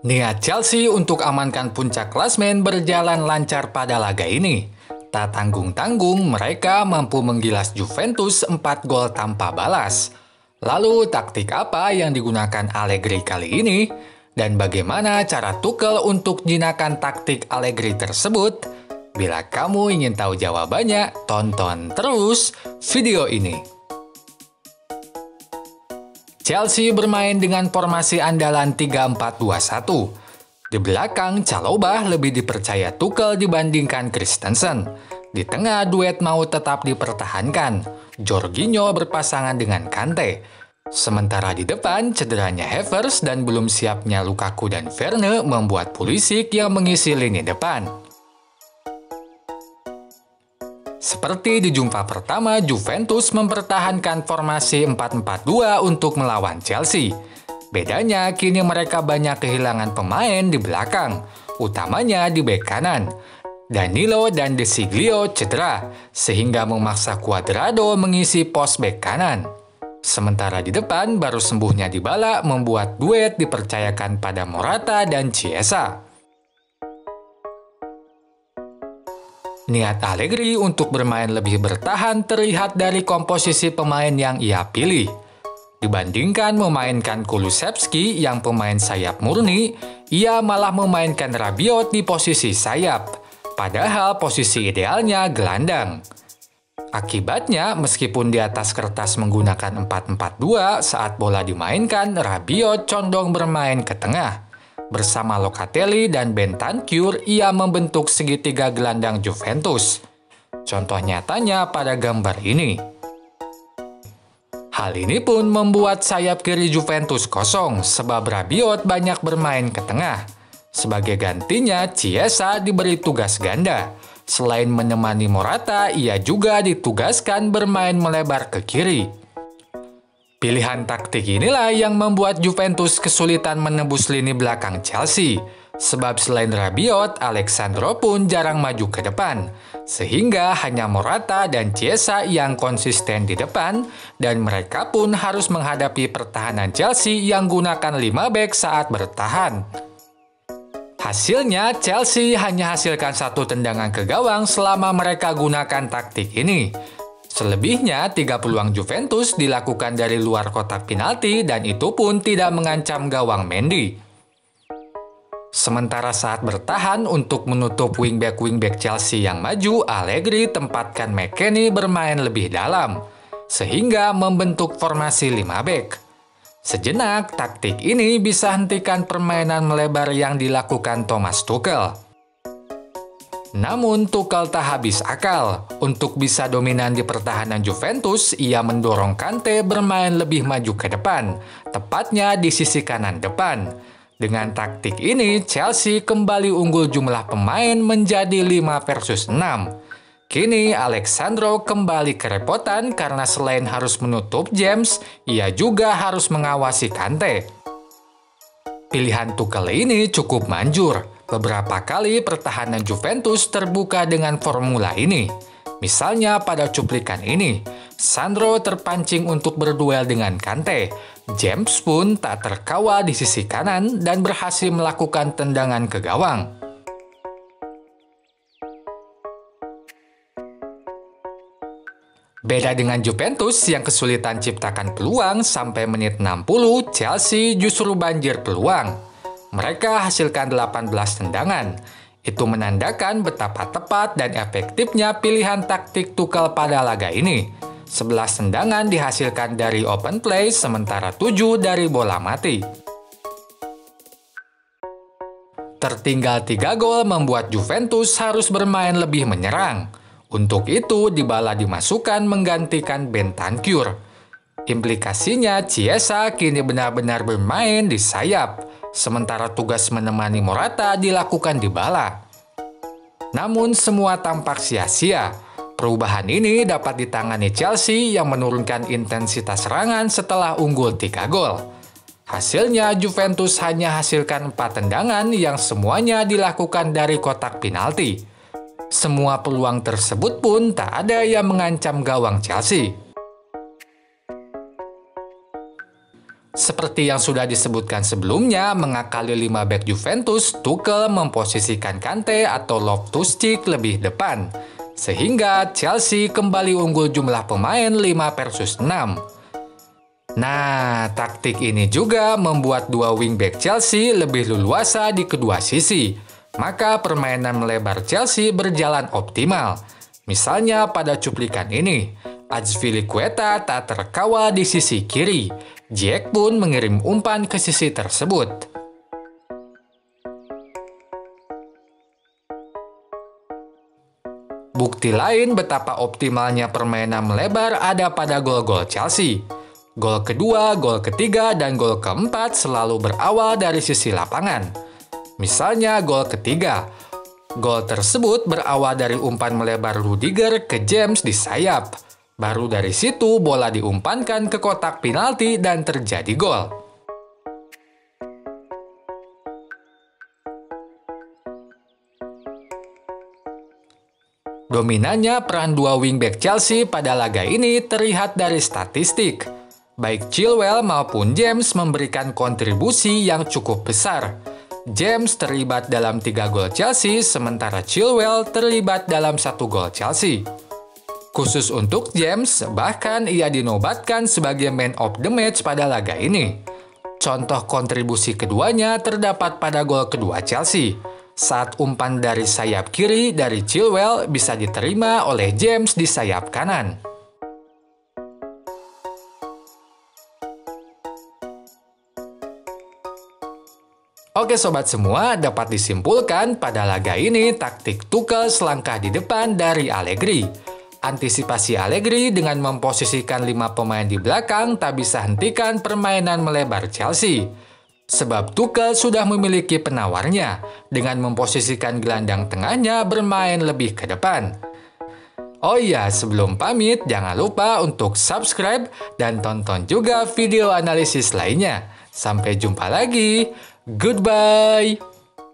Niat Chelsea untuk amankan puncak klasemen berjalan lancar pada laga ini. Tak tanggung-tanggung, mereka mampu menggilas Juventus 4 gol tanpa balas. Lalu, taktik apa yang digunakan Allegri kali ini? Dan bagaimana cara Tuchel untuk jinakan taktik Allegri tersebut? Bila kamu ingin tahu jawabannya, tonton terus video ini. Chelsea bermain dengan formasi andalan 3-4-2-1. Di belakang, Chalobah lebih dipercaya Tuchel dibandingkan Christensen. Di tengah, duet mau tetap dipertahankan. Jorginho berpasangan dengan Kante. Sementara di depan, cederanya Havertz dan belum siapnya Lukaku dan Werner membuat Pulisic yang mengisi lini depan. Seperti di jumpa pertama, Juventus mempertahankan formasi 4-4-2 untuk melawan Chelsea. Bedanya, kini mereka banyak kehilangan pemain di belakang, utamanya di bek kanan. Danilo dan De Sciglio cedera, sehingga memaksa Cuadrado mengisi pos bek kanan. Sementara di depan, baru sembuhnya Dybala membuat duet dipercayakan pada Morata dan Chiesa. Niat Allegri untuk bermain lebih bertahan terlihat dari komposisi pemain yang ia pilih. Dibandingkan memainkan Kulusevski yang pemain sayap murni, ia malah memainkan Rabiot di posisi sayap, padahal posisi idealnya gelandang. Akibatnya, meskipun di atas kertas menggunakan 4-4-2, saat bola dimainkan, Rabiot condong bermain ke tengah. Bersama Locatelli dan Bentancur, ia membentuk segitiga gelandang Juventus. Contoh nyatanya pada gambar ini. Hal ini pun membuat sayap kiri Juventus kosong, sebab Rabiot banyak bermain ke tengah. Sebagai gantinya, Chiesa diberi tugas ganda. Selain menemani Morata, ia juga ditugaskan bermain melebar ke kiri. Pilihan taktik inilah yang membuat Juventus kesulitan menembus lini belakang Chelsea. Sebab selain Rabiot, Alex Sandro pun jarang maju ke depan. Sehingga hanya Morata dan Chiesa yang konsisten di depan, dan mereka pun harus menghadapi pertahanan Chelsea yang gunakan 5 bek saat bertahan. Hasilnya, Chelsea hanya hasilkan 1 tendangan ke gawang selama mereka gunakan taktik ini. Selebihnya, 3 peluang Juventus dilakukan dari luar kotak penalti dan itu pun tidak mengancam gawang Mendy. Sementara saat bertahan untuk menutup wingback Chelsea yang maju, Allegri tempatkan McKennie bermain lebih dalam, sehingga membentuk formasi 5 bek. Sejenak, taktik ini bisa hentikan permainan melebar yang dilakukan Thomas Tuchel. Namun Tuchel tak habis akal. Untuk bisa dominan di pertahanan Juventus, ia mendorong Kante bermain lebih maju ke depan, tepatnya di sisi kanan depan. Dengan taktik ini, Chelsea kembali unggul jumlah pemain menjadi 5 versus 6. Kini Alex Sandro kembali kerepotan karena selain harus menutup James, ia juga harus mengawasi Kante. Pilihan Tuchel ini cukup manjur. Beberapa kali pertahanan Juventus terbuka dengan formula ini. Misalnya pada cuplikan ini, Sandro terpancing untuk berduel dengan Kante. James pun tak terkawal di sisi kanan dan berhasil melakukan tendangan ke gawang. Beda dengan Juventus yang kesulitan ciptakan peluang sampai menit 60, Chelsea justru banjir peluang. Mereka hasilkan 18 tendangan. Itu menandakan betapa tepat dan efektifnya pilihan taktik Tuchel pada laga ini. 11 tendangan dihasilkan dari open play, sementara 7 dari bola mati. Tertinggal 3 gol membuat Juventus harus bermain lebih menyerang. Untuk itu, Dybala dimasukkan menggantikan Bentancur. Implikasinya, Chiesa kini benar-benar bermain di sayap, sementara tugas menemani Morata dilakukan Dybala. Namun semua tampak sia-sia. Perubahan ini dapat ditangani Chelsea yang menurunkan intensitas serangan setelah unggul 3 gol. Hasilnya Juventus hanya hasilkan 4 tendangan yang semuanya dilakukan dari kotak penalti. Semua peluang tersebut pun tak ada yang mengancam gawang Chelsea. Seperti yang sudah disebutkan sebelumnya, mengakali 5 bek Juventus, Tuchel memposisikan Kante atau Loftus-Cheek lebih depan. Sehingga Chelsea kembali unggul jumlah pemain 5-6. Nah, taktik ini juga membuat dua wingback Chelsea lebih leluasa di kedua sisi. Maka permainan melebar Chelsea berjalan optimal. Misalnya pada cuplikan ini, Azpilicueta tak terkawal di sisi kiri. Jack pun mengirim umpan ke sisi tersebut. Bukti lain betapa optimalnya permainan melebar ada pada gol-gol Chelsea. Gol kedua, gol ketiga, dan gol keempat selalu berawal dari sisi lapangan. Misalnya gol ketiga. Gol tersebut berawal dari umpan melebar Rudiger ke James di sayap. Baru dari situ bola diumpankan ke kotak penalti dan terjadi gol. Dominannya peran dua wingback Chelsea pada laga ini terlihat dari statistik. Baik Chilwell maupun James memberikan kontribusi yang cukup besar. James terlibat dalam 3 gol Chelsea, sementara Chilwell terlibat dalam 1 gol Chelsea. Khusus untuk James, bahkan ia dinobatkan sebagai man of the match pada laga ini. Contoh kontribusi keduanya terdapat pada gol kedua Chelsea, saat umpan dari sayap kiri dari Chilwell bisa diterima oleh James di sayap kanan. Oke sobat semua, dapat disimpulkan pada laga ini taktik Tuchel selangkah di depan dari Allegri. Antisipasi Allegri dengan memposisikan 5 pemain di belakang tak bisa hentikan permainan melebar Chelsea. Sebab Tuchel sudah memiliki penawarnya dengan memposisikan gelandang tengahnya bermain lebih ke depan. Oh iya, sebelum pamit jangan lupa untuk subscribe dan tonton juga video analisis lainnya. Sampai jumpa lagi. Goodbye.